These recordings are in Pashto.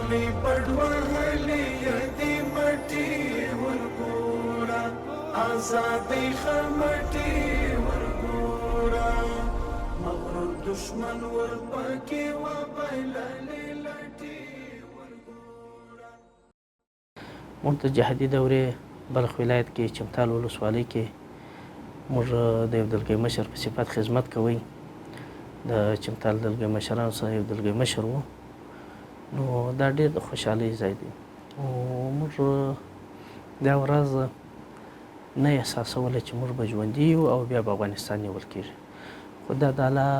می پړوهلې یدي مټي ورګورا آزادۍ خمټي ورګورا مغرور دشمن ورپکې وبایللې لټي ورګورا. موږ د جهادي دورې بلخ ولایت کې چمتال ولسوالۍ کې موږ د یو دلګي مشر په صفت خدمت کوي. د چمتال دلګي مشرانو سره یو دلګي مشر و، نو دا ډېر د خوشحالۍ ځای دی. موږ دا ورځ نه احساسوله چې موږ به ژوندي یو او بیا به افغانستان نیول کېږي، خو دا د الله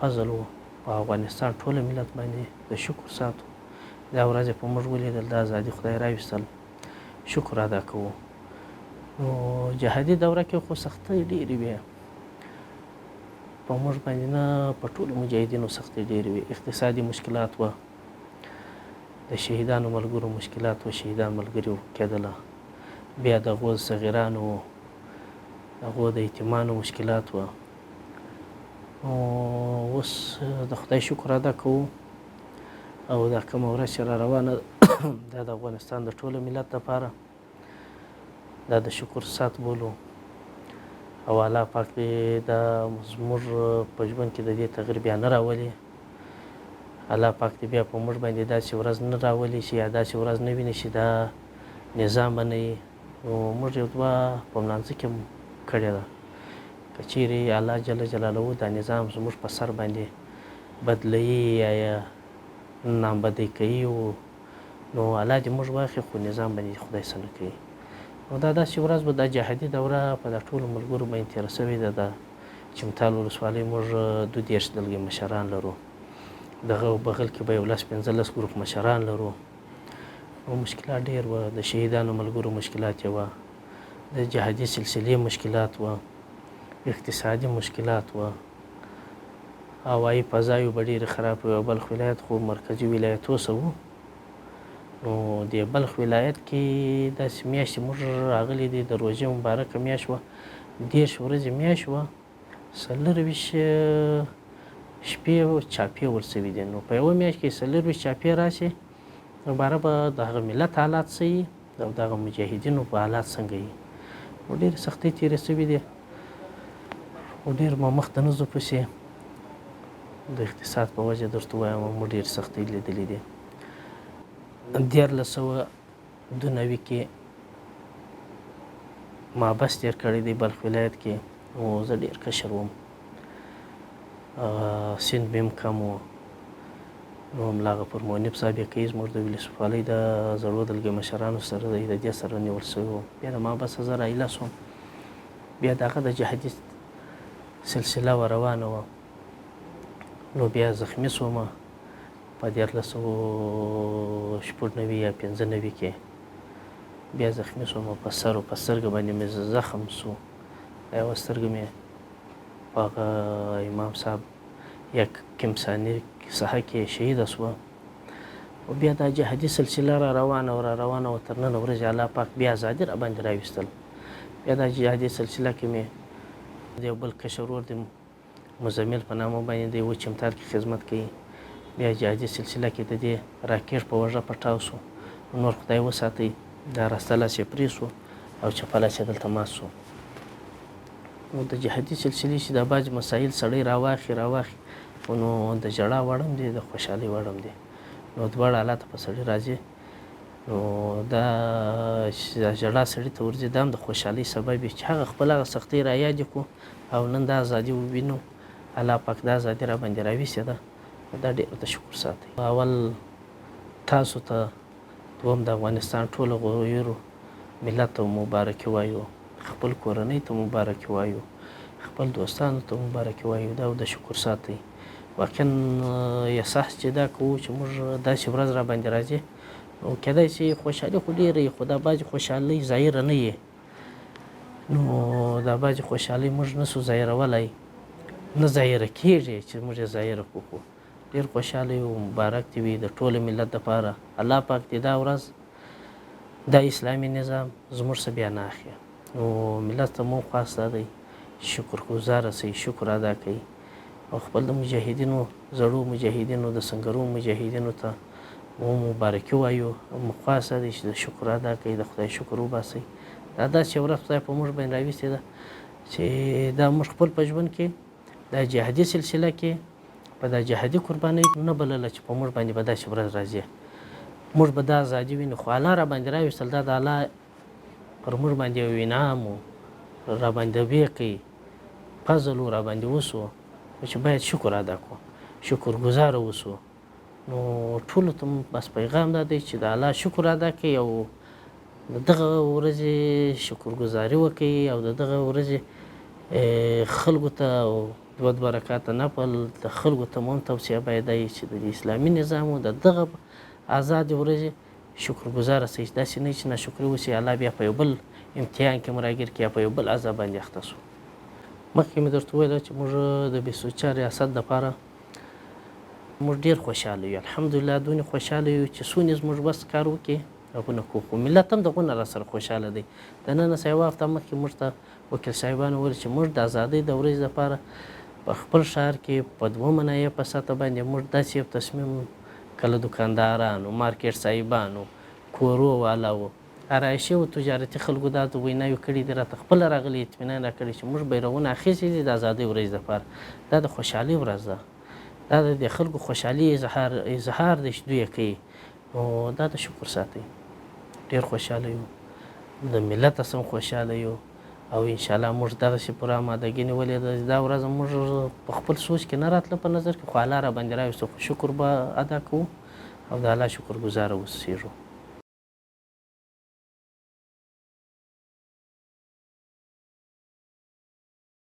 فضل و. په افغانستان ټوله ملت باندې د شکر ساتو. دا ورځ په موږ ولیدل، د ازادي خدای راویستل، شکر ادا کوو. نو جهادي دوره کې خو سختۍ ډېرې وې په موږ باندې، نه په ټولو مجاهدینو سختۍ ډېرې وې. اقتصادي مشکلات وه، د شهیدانو ملګرو مشکلات وه، شهیدان ملګري کېدله، بیا د هغو صغیرانو د هغو د یتیمانو مشکلات وه. اوس د خدای شکر ادا کوو او دا کومه ورځ چې را روانه دا د افغانستان د ټولو ملت لپاره دا د شکر سات بولو او الله پاک دې دا زموږ په ژوند کې د دې تغییر بیا نه راولي. الله پاک دې بیا په موږ باندې داسې ورځ نه راولي چې یا داسې ورځ نه ویني چې دا نظام به نه وي. نو موږ یو دوه په لمانځه کې کړې ده، که چیرې الله جل جلاله دا نظام زموږ په سر باندې بدلوي یا نابودي کوي، نو الله دې موږ واخلي، خو نظام باندې خدای څه نه کوي. نو دا داسې ورځ به دا جهادي دوره په دا ټولو ملګرو باندې تېره شوې ده. د چمتال ولسوالۍ موږ 22 دلګي مشران لرو، دغه بغل کې به 15 ګروپ مشران لرو. نو مشکلات ډېر وه، د شهیدانو ملګرو مشکلات یې وه، د جهادي سلسلې مشکلات وه، اقتصادي مشکلات وه، هوایي فضا یو به ډېرې خرابې وه. بلخ ولایت خو مرکزي ولایتو څه وو، نو د بلخ ولایت کې داسې میاشتې موږ راغلي دي، د روژې مبارکه میاشت وه، 10 ورځې میاشت وه، 24 شپې چاپې ورسوي دي. نو په یوه میاشت کې 24 چاپې راشي، نو باره به د هغه ملت حالات څه وي او د هغه مجاهدینو په حالات څنګه وي. نو ډېرې سختۍ تېرې شوي دي او ډېر ما مخته نه ځو پسې. د اقتصاد په وجه درته وایم موږ ډېرې سختۍ لیدلې دي. 1992 کې محبس تېر کړی دی بلخ ولایت کې، او زه ډېر کشر وم، سیند مې هم کم و. نو ملا غفور مونیب صاحب یې کوي، زموږ د ولسوالۍ د زړو دلګي مشرانو سره د دې سره نیول شوی وم. بیا د محبسه زه راایله شوم، بیا د هغه د جهادي سلسله روانه وه. نو بیا زخمي شومه په 1996 یا 95 کې، بیا زخمي شومه په سر او په سترګه باندې مې زخم شو. یوه سترګه مې په هغه امام صاحب یا کمساني ساحه کې شهیده شوه. او بیا دا جهادي سلسله را روانه وه تر نن ورځې الله پاک بیا ازادي را باندې راویستل. بیا دا جهادي سلسله کې مې د یو بل کشر ورور د مزمل په نامه باندې د یوه چمتال کې خدمت کوي. بیا جهادي سلسله کې د دې راکېټ په وژه پټاو شو، نور خدای وساتئ، دا راسته لاس یې پرې شو او چپه لاس یې دلته مات شو. نو د جهادي سلسلې چې دا بعضې مسایل سړی راواخي نو د ژړا وړ هم دی، د خوشحالۍ وړ هم دی. نو دواړه حالته په سړي راځي. نو دا ژړا سړي ته ورځي، دا هم د خوشحالۍ سبب وي چې هغه خپل هغه سختۍ را یادې کړو او نن دا ازادي ووینو. الله پاک دا ازادي را باندې راویستې ده، دا ډېر د شکر ساتئ. اول تاسو ته، دوم د افغانستان ټولو غیرو ملت ته مبارکي وایو، خپل کورنۍ ته مبارکي وایو، خپل دوستانو ته مبارکي وایو، دا د شکر ساتئ. واقعا احساس چې دا کوو چې موږ داسې ورځ را باندې راځي، نو کېدای شي خوشحالي خو ډېره وي، خو دا بعضې خوشحالۍ ظاهره نه وي. نو دا بعضې خوشحالۍ موږ نسو ظاهرولی، نه ظاهره کېږي چې موږ یې ظاهره کړو. ډېر خوشحاله یو، مبارک دې وي د ټولو ملت دپاره. الله پاک دې دا ورځ دا اسلامي نظام زموږ څخه بیا نه اخلي. نو ملت ته مو خواست دا دی شکر ګزاره سئ، شکر ادا کوئ او خپل د مجاهدینو، زړو مجاهدینو، د سنګرو مجاهدینو ته مبارکي وایو خاصه دی چې د شکر ادا کوئ د خدای شکر وباسئ دا داسې یو ورځ خدای په موږ باندې راوستې ده چې دا موږ خپل په ژوند کې دا جهادي سلسله کې په دا جهادي قربانۍ نه بلله چې په موږ باندې به داسې ورځ راځي موږ به دا ازادي وینو خو الله را باندې راوستل دا د الله پر موږ باندې یو انعام و را باندې ویقي فضل و را باندې وسو چې باید شکر ادا کړو شکر ګزار اوسو نو ټولو ته بس پیغام دا دی چې د الله شکر ادا کړئ او د دغه ورځې شکرګزاري وکړئ او د دغه ورځې خلکو ته او دوه برکاته نفل د خلکو ته مو هم توصیه باید دا چې د اسلامي نظام و د دغه ازادې ورځې شکرګزاره سئ داسې نه چې ناشکري وسي الله بیا په یو بل امتحان کې مو راګیر کړي یا په یو بل عذاب باندې اخته سو مخکې مې درته وویله چې موږ د بېسوچه ریاست دپاره موږ ډېر خوشحاله یو الحمدلله دونې خوشحاله یو چې څونه زموږ بس کار وکړي هغونه کوو خو ملت هم دغونه را سره خوشحاله دی د نن څه یوه هفته مخکې موږ ته وکیل صاحبانو وویل چې موږ د ازادۍ د ورځې دپاره په خپل ښار کې په 2 منایه په سطحه باندې موږ داسې یو تصمیم کله دکاندارانو مارکیټ صاحبانو کورو والاو آرایشي او تجارتي خلکو دا د ویناوې کړي دي راته خپله راغلي اطمینان راکړي چې موږ بیرغونه اخیستي دي د ازادۍ ورځې دپاره دا د خوشحالۍ ورځ ده دا د خلکو خوشحالي اظهار دی چې دوی یې کوي نو دا د شکر ساتئ ډېر خوشحاله یو د ملت سم خوشحاله یو او انشاءالله موږ دغسې پوره امادګي نیولې ده دا ورځ موږ په خپل سوچ کې نه راتله په نظر کې خو الله را باندې راوستو خو شکر به ادا کوو او د الله شکر ګزاره اوسېږو